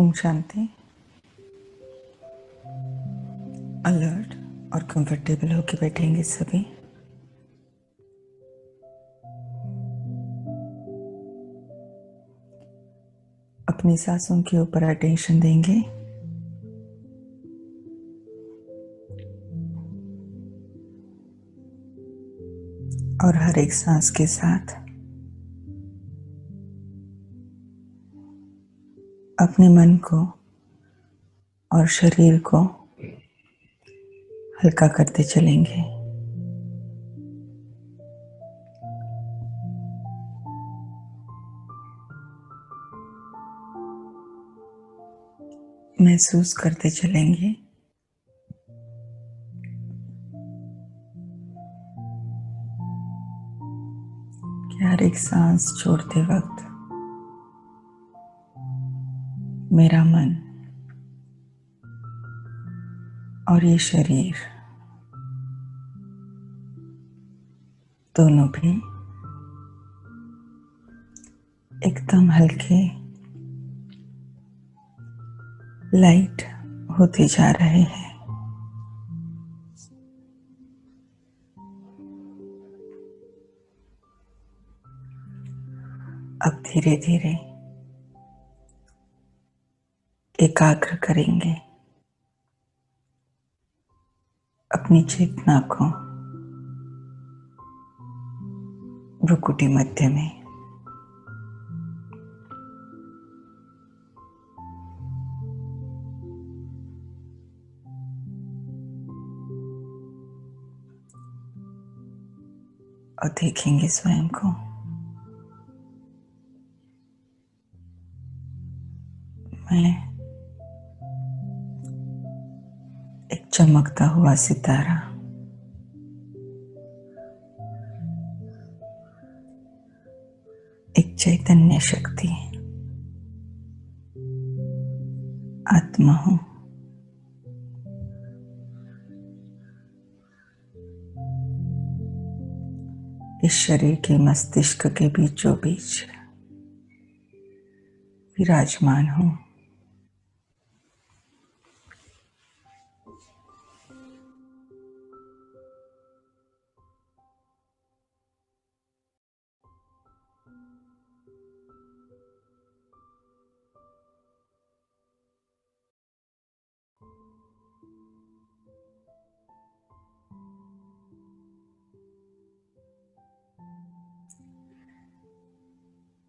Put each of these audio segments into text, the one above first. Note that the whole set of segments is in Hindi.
ओम शांति। अलर्ट और कंफर्टेबल होकर बैठेंगे सभी। अपनी सांसों के ऊपर अटेंशन देंगे। और हर एक सांस के साथ अपने मन को और शरीर को हल्का करते चलेंगे। महसूस करते चलेंगे कि हर एक सांस छोड़ते वक्त मेरा मन और ये शरीर दोनों भी एकदम हल्के लाइट होते जा रहे हैं। अब धीरे धीरे एकाग्र करेंगे अपनी चेतना को भ्रुकुटी मध्य में। और देखेंगे स्वयं को। मैं एक चमकता हुआ सितारा, एक चैतन्य शक्ति आत्मा हूं। इस शरीर के मस्तिष्क के बीचों बीच विराजमान हूं।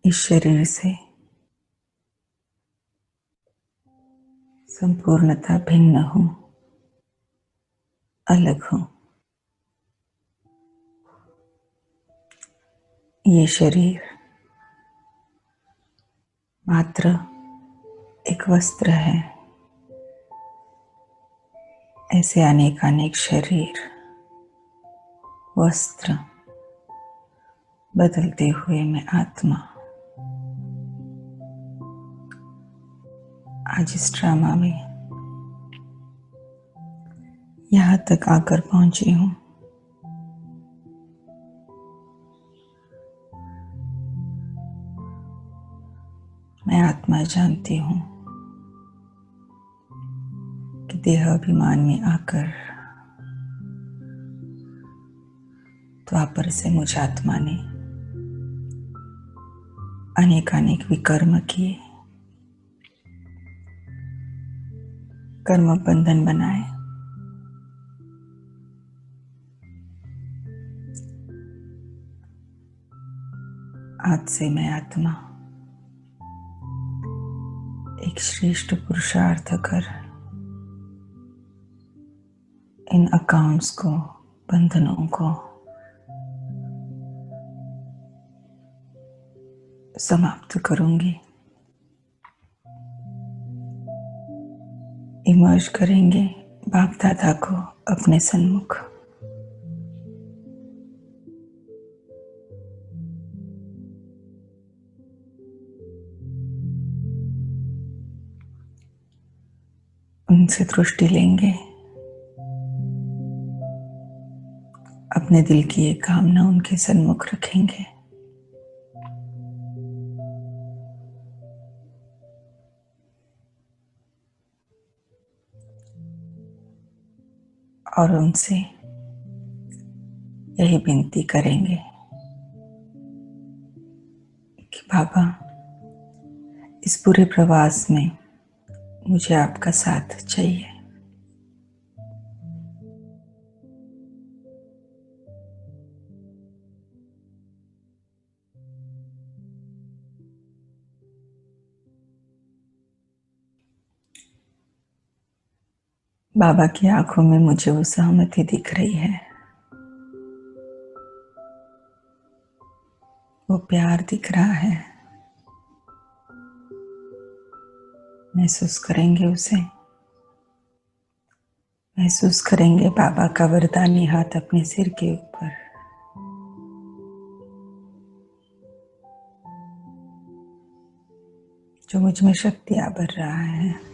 इस शरीर से संपूर्णतः भिन्न हूं, अलग हूं। ये शरीर मात्र एक वस्त्र है। ऐसे अनेक अनेक शरीर वस्त्र बदलते हुए मैं आत्मा आज इस ड्रामा में यहां तक आकर पहुंची हूं। मैं आत्मा जानती हूं कि देह अभिमान में आकर द्वापर से मुझ आत्मा ने अनेक अनेक विकर्म किए, कर्म बंधन बनाए। आज से मैं आत्मा एक श्रेष्ठ पुरुषार्थ कर इन अकाउंट्स को, बंधनों को समाप्त करूंगी। इमर्ज करेंगे बाप दादा को अपने सन्मुख। उनसे दृष्टि लेंगे, अपने दिल की एक कामना उनके सन्मुख रखेंगे। और उनसे यही विनती करेंगे कि बाबा, इस पूरे प्रवास में मुझे आपका साथ चाहिए। बाबा की आंखों में मुझे वो सहमति दिख रही है, वो प्यार दिख रहा है। महसूस करेंगे उसे, महसूस करेंगे बाबा का वरदानी हाथ अपने सिर के ऊपर। जो मुझ में शक्तियां भर रहा है।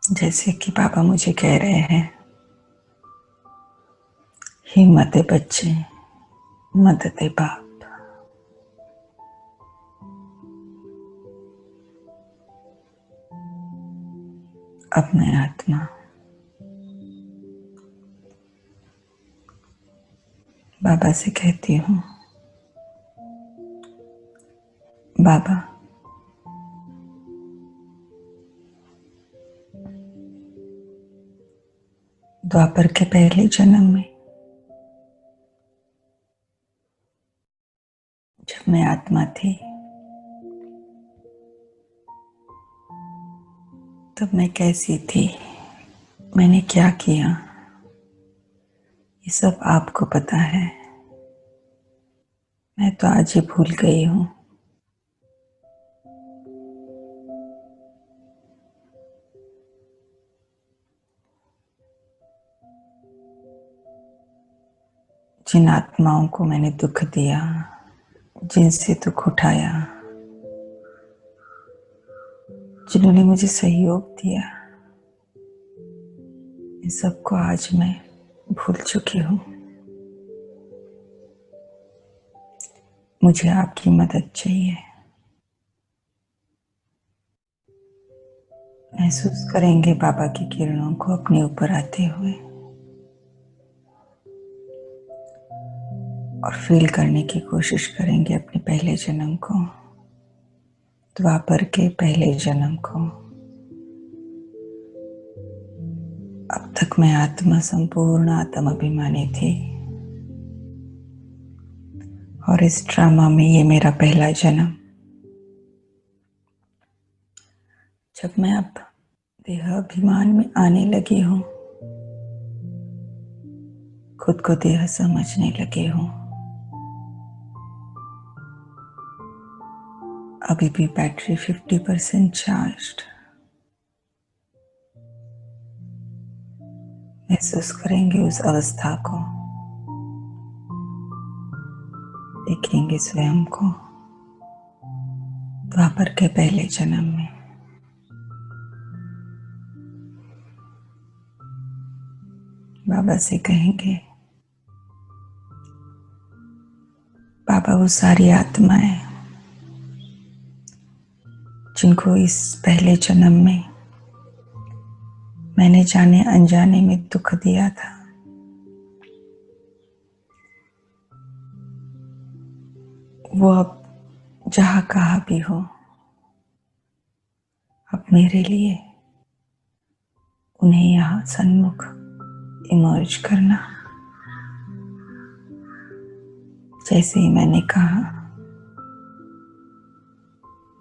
जैसे कि बाबा मुझे कह रहे हैं, हिम्मत है बच्चे, मदद है बाप। अब मैं आत्मा बाबा से कहती हूँ, बाबा द्वापर के पहले जन्म में जब मैं आत्मा थी, तब मैं कैसी थी, मैंने क्या किया, ये सब आपको पता है। मैं तो आज ही भूल गई हूँ। जिन आत्माओं को मैंने दुख दिया, जिनसे दुख उठाया, जिन्होंने मुझे सहयोग दिया, इन सबको आज मैं भूल चुकी हूँ। मुझे आपकी मदद चाहिए। महसूस करेंगे बाबा की किरणों को अपने ऊपर आते हुए और फील करने की कोशिश करेंगे अपने पहले जन्म को, द्वापर के पहले जन्म को। अब तक मैं आत्मा संपूर्ण आत्म अभिमानी थी और इस ड्रामा में ये मेरा पहला जन्म। जब मैं अब देह अभिमान में आने लगी हूँ, खुद को देह समझने लगी हूँ, अभी भी बैटरी 50% चार्ज्ड। महसूस करेंगे उस अवस्था को, देखेंगे स्वयं को द्वापर के पहले जन्म में। बाबा से कहेंगे, बाबा वो सारी आत्माएं जिनको इस पहले जन्म में मैंने जाने अनजाने में दुख दिया था, वो अब जहां कहाँ भी हो, अब मेरे लिए उन्हें यहाँ सन्मुख इमर्ज करना। जैसे ही मैंने कहा,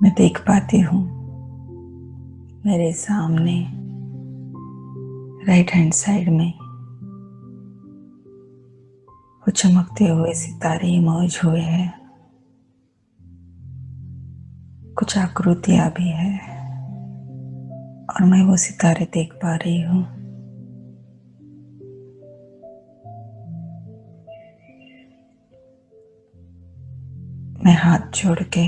मैं देख पाती हूँ मेरे सामने राइट हैंड साइड में वो चमकते हुए सितारे इमर्ज हुए हैं। कुछ आकृतियां भी है और मैं वो सितारे देख पा रही हूँ। मैं हाथ जोड़ के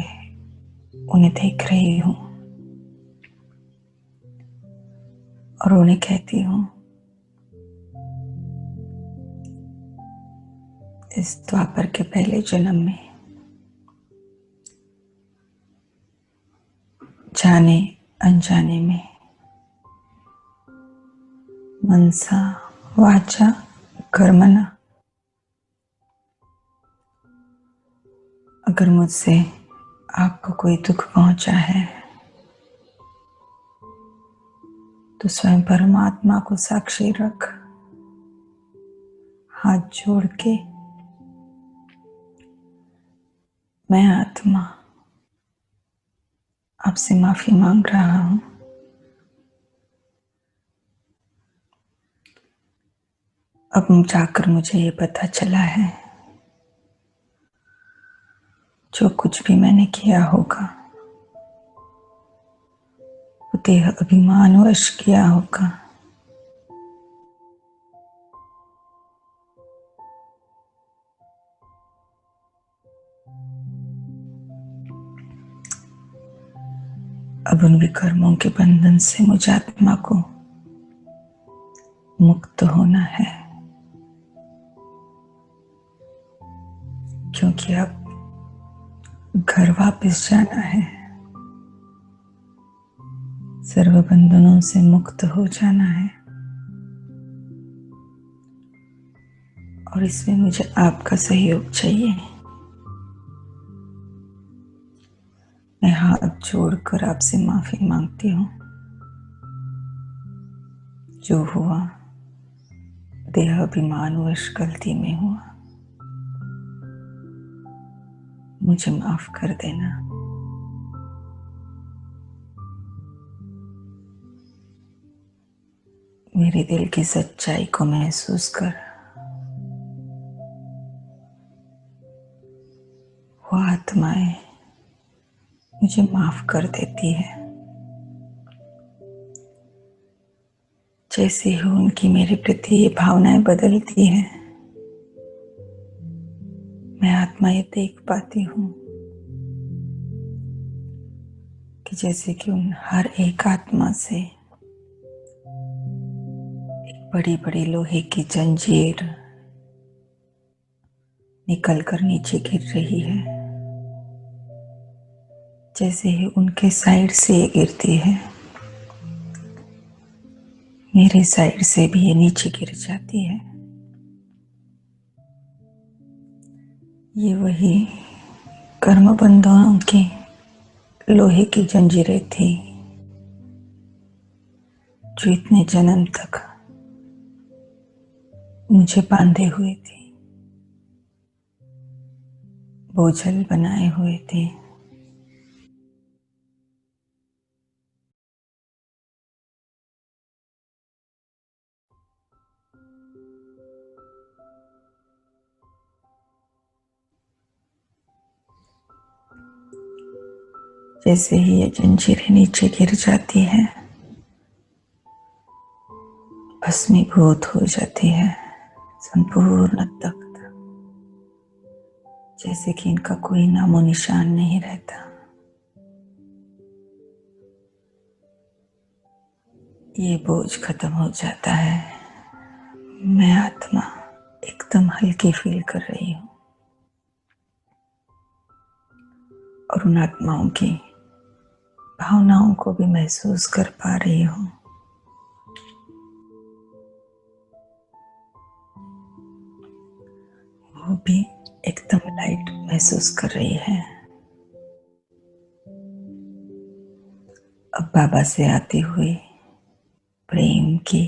उन्हें देख रही हूँ और उन्हें कहती हूँ, इस द्वापर के पहले जन्म में जाने अनजाने में मनसा वाचा कर्मणा अगर मुझसे आपको कोई दुख पहुंचा है तो स्वयं परमात्मा को साक्षी रख हाथ जोड़ के मैं आत्मा आपसे माफी मांग रहा हूं। अब जाकर मुझे ये पता चला है जो कुछ भी मैंने किया होगा वो देह अभिमानवश किया होगा। अब उन विकर्मों के बंधन से मुझे आत्मा को मुक्त होना है, क्योंकि अब घर वापस जाना है, सर्व बंधनों से मुक्त हो जाना है। और इसमें मुझे आपका सहयोग चाहिए। मैं हाथ जोड़कर आपसे माफी मांगती हूँ। जो हुआ देह अभिमानवश गलती में हुआ, मुझे माफ कर देना। मेरे दिल की सच्चाई को महसूस कर वो आत्माएं मुझे माफ कर देती है। जैसे ही उनकी मेरे प्रति ये भावनाएं बदलती हैं, मैं आत्मा ये देख पाती हूँ कि जैसे कि उन हर एक आत्मा से एक बड़ी बड़ी लोहे की जंजीर निकल कर नीचे गिर रही है। जैसे ही उनके साइड से ये गिरती है, मेरे साइड से भी ये नीचे गिर जाती है। ये वही कर्म बंधनों की लोहे की जंजीरें थी जो इतने जन्म तक मुझे बांधे हुए थी, बोझल बनाए हुए थे। जैसे ही ये जंजीरें नीचे गिर जाती है, भस्मीभूत हो जाती है, संपूर्ण तख्त, जैसे कि इनका कोई नामो निशान नहीं रहता। ये बोझ खत्म हो जाता है। मैं आत्मा एकदम हल्की फील कर रही हूँ और उन आत्माओं की भावनाओं को भी महसूस कर पा रही हूँ। वो भी एकदम लाइट महसूस कर रही है। अब बाबा से आती हुई प्रेम की,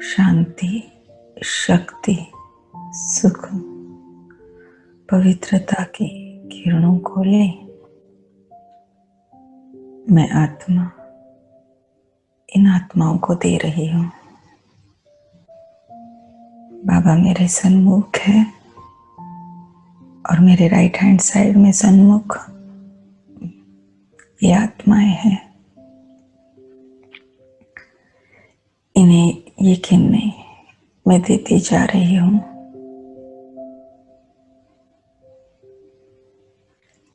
शांति, शक्ति, सुख, पवित्रता की किरणों को ले मैं आत्मा इन आत्माओं को दे रही हूँ। बाबा मेरे सन्मुख है और मेरे राइट हैंड साइड में सन्मुख ये आत्माएं हैं। इन्हें यकीन नहीं मैं देती जा रही हूँ।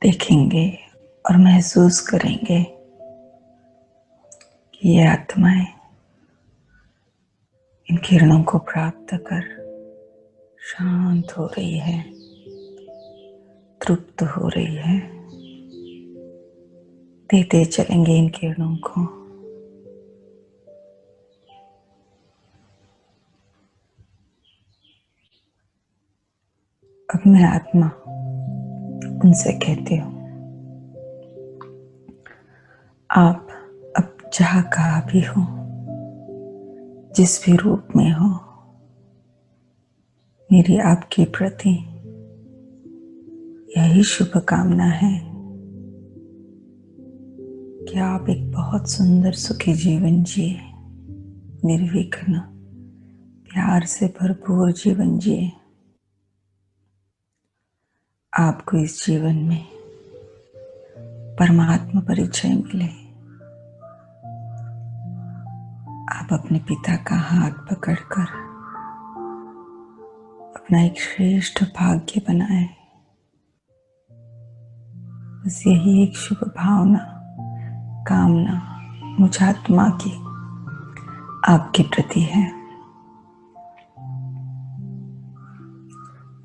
देखेंगे और महसूस करेंगे कि ये आत्माएं इन किरणों को प्राप्त कर शांत हो रही है, तृप्त हो रही है। देते चलेंगे इन किरणों को। अब मैं आत्मा उनसे कहती हूँ, आप अब जहाँ कहाँ भी हो, जिस भी रूप में हो, मेरी आपके प्रति यही शुभकामना है कि आप एक बहुत सुंदर सुखी जीवन जिए, निर्विघ्न प्यार से भरपूर जीवन जिए। आपको इस जीवन में परमात्मा परिचय मिले। आप अपने पिता का हाथ पकड़कर अपना एक श्रेष्ठ भाग्य बनाए। बस यही एक शुभ भावना, कामना मुझ आत्मा की आपके प्रति है।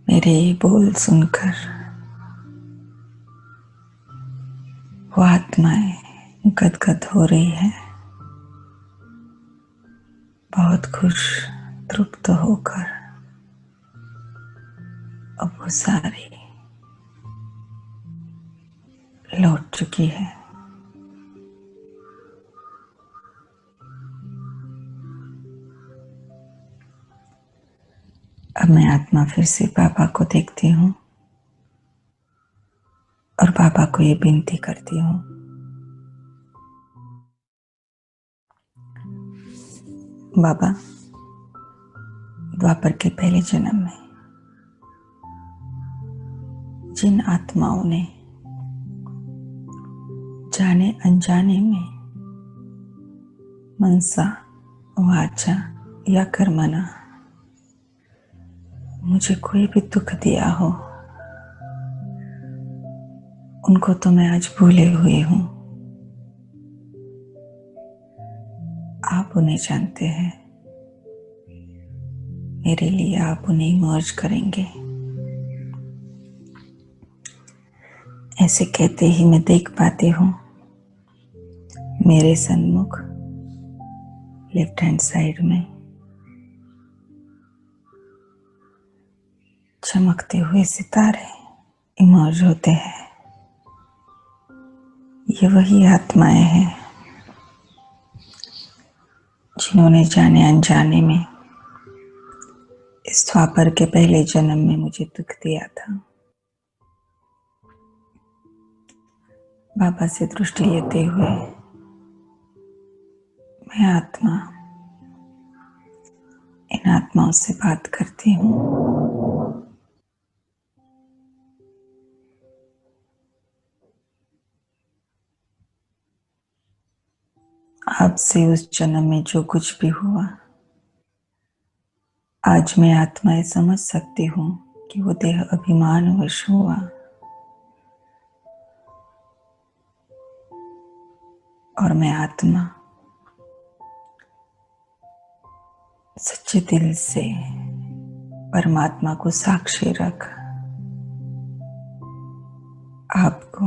मेरे ये बोल सुनकर वो आत्माएं गदगद हो रही है, बहुत खुश तृप्त होकर अब वो सारी लौट चुकी है। अब मैं आत्मा फिर से बाबा को देखती हूँ और बाबा को ये विनती करती हूँ, बाबा द्वापर के पहले जन्म में जिन आत्माओं ने जाने अनजाने में मनसा वाचा या कर्मणा मुझे कोई भी दुख दिया हो, उनको तो मैं आज भूले हुए हूँ। आप उन्हें जानते हैं, मेरे लिए आप उन्हें मर्ज करेंगे। ऐसे कहते ही मैं देख पाती हूँ मेरे सन्मुख लेफ्ट हैंड साइड में चमकते हुए सितारे इमर्ज होते हैं। ये वही आत्माएं हैं जिन्होंने जाने अनजाने में इस द्वापर के पहले जन्म में मुझे दुख दिया था। बाबा से दृष्टि लेते हुए मैं आत्मा इन आत्माओं से बात करती हूँ। आपसे उस जन्म में जो कुछ भी हुआ, आज मैं आत्माएं समझ सकती हूँ कि वो देह अभिमानवश हुआ। और मैं आत्मा सच्चे दिल से परमात्मा को साक्षी रख आपको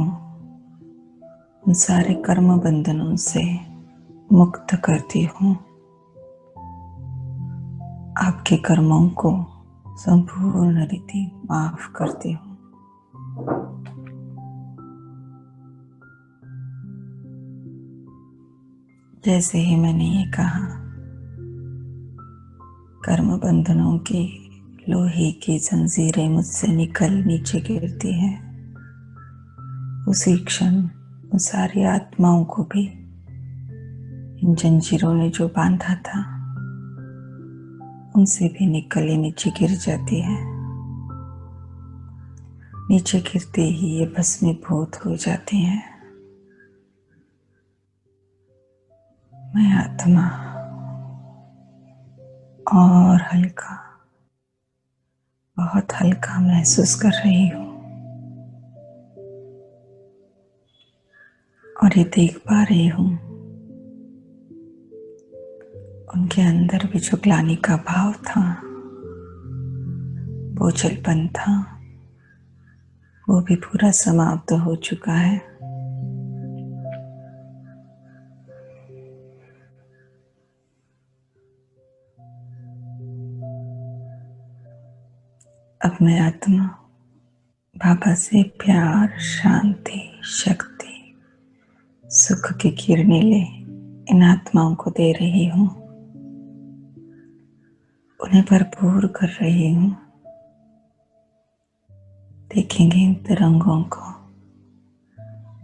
उन सारे कर्म बंधनों से मुक्त करती हूँ। आपके कर्मों को संपूर्ण रीति माफ करती हूँ। जैसे ही मैंने ये कहा, कर्म बंधनों की लोहे की जंजीरें मुझसे निकल नीचे गिरती हैं। उसी क्षण उन सारी आत्माओं को भी इन जंजीरों ने जो बांधा था उनसे भी निकल ये नीचे गिर जाती है। नीचे गिरते ही ये भस्मीभूत हो जाती हैं। मैं आत्मा और हल्का, बहुत हल्का महसूस कर रही हूँ और ये देख पा रही हूँ उनके अंदर भी जो ग्लानि का भाव था बोझलपन था वो भी पूरा समाप्त हो चुका है। अब मैं आत्मा बाबा से प्यार, शांति, शक्ति, सुख की किरणें ले इन आत्माओं को दे रही हूँ, उन्हें भरपूर कर रही हूँ। देखेंगे इन तरंगों को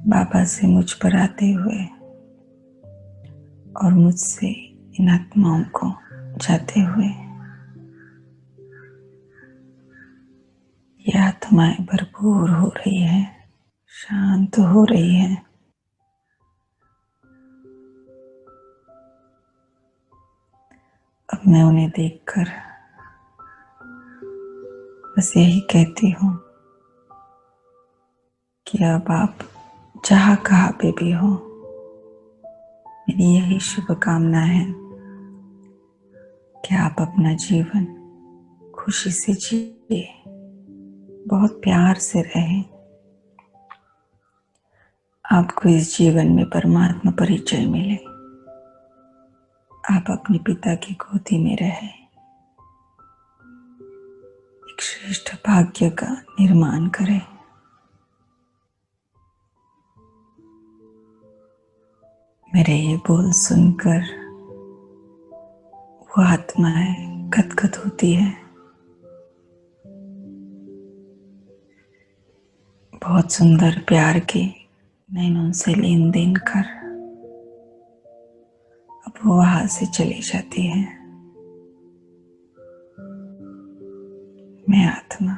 बाबा से मुझ पर आते हुए और मुझसे इन आत्माओं को जाते हुए। ये आत्माएं भरपूर हो रही है, शांत हो रही है। अब मैं उन्हें देखकर बस यही कहती हूँ कि अब आप जहाँ कहाँ पे भी हो, मेरी यही शुभकामना है कि आप अपना जीवन खुशी से जिए, बहुत प्यार से रहें। आपको इस जीवन में परमात्मा परिचय मिले, आप अपने पिता की गोदी में रहें, एक श्रेष्ठ भाग्य का निर्माण करें। मेरे ये बोल सुनकर वो आत्माएं गदगद होती है, बहुत सुंदर प्यार के नैनों से लेन देन कर अब वो वहां से चली जाती है। मैं आत्मा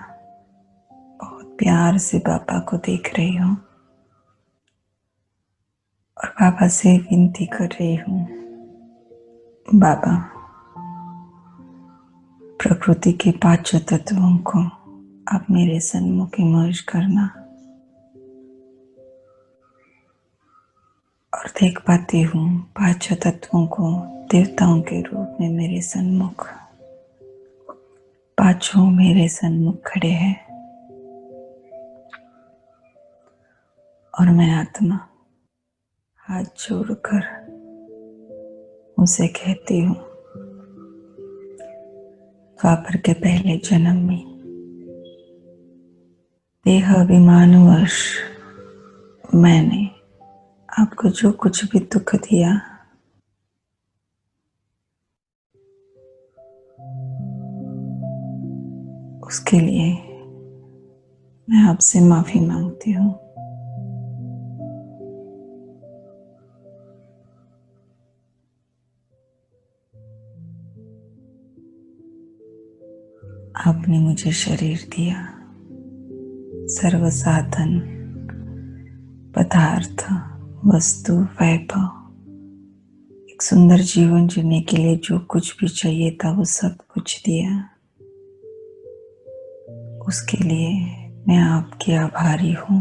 बहुत प्यार से बाबा को देख रही हूँ और बाबा से विनती कर रही हूँ, बाबा प्रकृति के पांचों तत्वों को आप मेरे सन्मुख इमर्ज करना। और देख पाती हूँ पांचों तत्वों को देवताओं के रूप में मेरे सन्मुख, पांचों मेरे सन्मुख खड़े हैं। और मैं आत्मा हाथ जोड़कर उसे कहती हूँ, द्वापर के पहले जन्म में देह अभिमानवश मैंने आपको जो कुछ भी दुख दिया, उसके लिए मैं आपसे माफी मांगती हूँ। आपने मुझे शरीर दिया, सर्व साधन, पदार्थ, वस्तु, वैभव, एक सुंदर जीवन जीने के लिए जो कुछ भी चाहिए था वो सब कुछ दिया। उसके लिए मैं आपकी आभारी हूँ।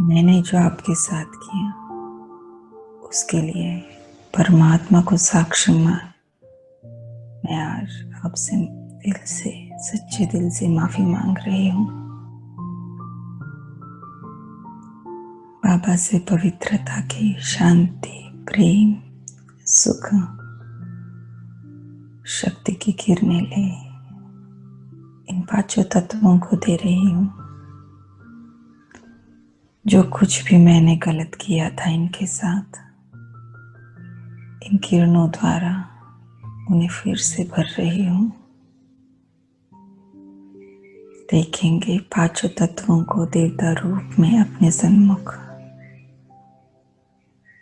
मैंने जो आपके साथ किया उसके लिए परमात्मा को साक्षी मान मैं आज आपसे दिल से, सच्चे दिल से माफी मांग रही हूँ। बाबा से पवित्रता की, शांति, प्रेम, सुख, शक्ति की किरणें ले इन पांचों तत्वों को दे रही हूँ। जो कुछ भी मैंने गलत किया था इनके साथ, इन किरणों द्वारा उन्हें फिर से भर रही हूँ। देखेंगे पांचों तत्वों को देवता रूप में अपने सन्मुख,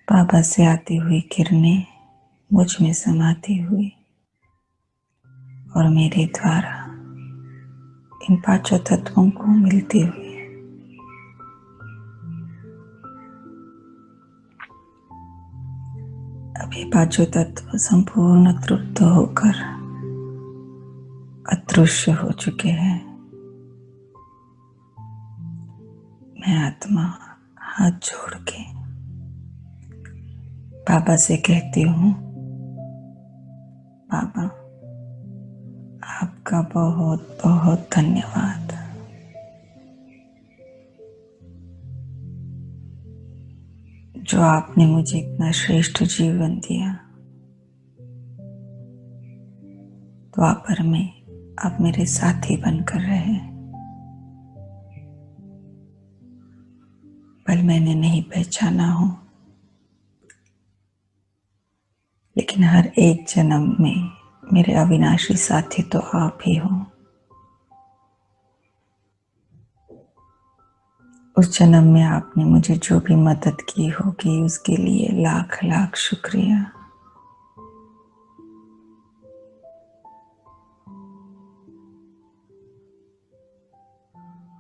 बाबा से आती हुई किरणें मुझ में समाती हुई और मेरे द्वारा इन पांचों तत्वों को मिलती हुई। अभी पांचों तत्व संपूर्ण तृप्त होकर अदृश्य हो चुके हैं। मैं आत्मा हाथ जोड़ के बाबा से कहती हूँ, बाबा आपका बहुत बहुत धन्यवाद। जो आपने मुझे इतना श्रेष्ठ जीवन दिया। द्वापर में आप मेरे साथी बनकर रहे। भले मैंने नहीं पहचाना हो, लेकिन हर एक जन्म में मेरे अविनाशी साथी तो आप ही हो। उस जन्म में आपने मुझे जो भी मदद की होगी उसके लिए लाख लाख शुक्रिया।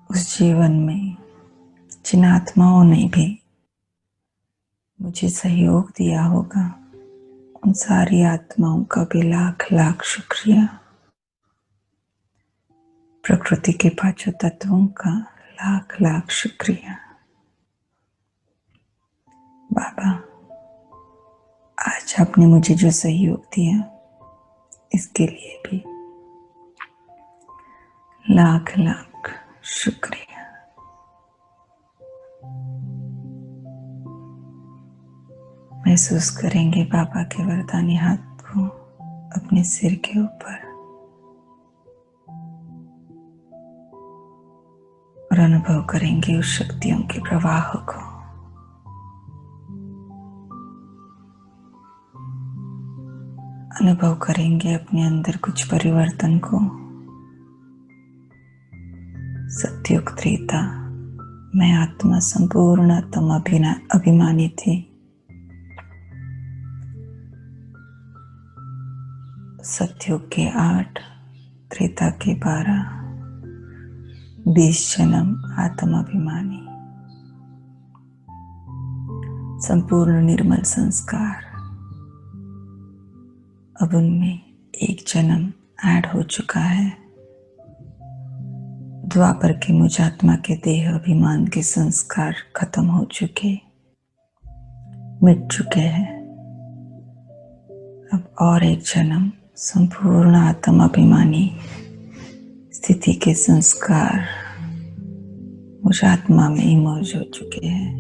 उस जीवन में जिन आत्माओं ने भी मुझे सहयोग दिया होगा, उन सारी आत्माओं का भी लाख लाख शुक्रिया। प्रकृति के पांचों तत्वों का लाख लाख शुक्रिया। बाबा, आज आपने मुझे जो सहयोग दिया इसके लिए भी लाख लाख शुक्रिया। महसूस करेंगे बाबा के वरदानी हाथ को अपने सिर के ऊपर और अनुभव करेंगे उस शक्तियों के प्रवाह को। अनुभव करेंगे अपने अंदर कुछ परिवर्तन को। सत्युग त्रेता मैं आत्मा संपूर्णतम अभिमानी थी। सत्युग के 8, त्रेता के 12, 20 जन्म आत्माभिमानी। संपूर्ण निर्मल संस्कार, अब उनमें एक जन्म ऐड हो चुका है। द्वापर के मुझ आत्मा के देह अभिमान के संस्कार खत्म हो चुके, मिट चुके हैं। अब और एक जन्म संपूर्ण आत्म अभिमानी स्थिति के संस्कार मुझ आत्मा में इमर्ज हो चुके हैं।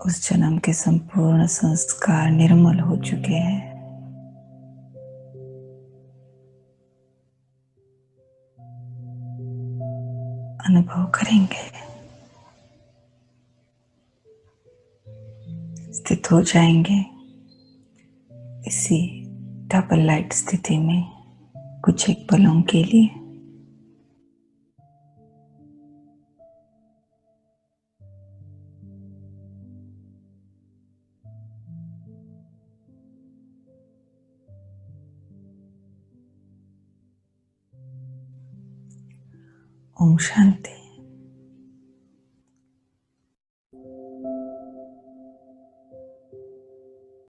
उस जन्म के संपूर्ण संस्कार निर्मल हो चुके हैं। अनुभव करेंगे, स्थित हो जाएंगे इसी डबल लाइट स्थिति में कुछ एक पलों के लिए। ओम शांति।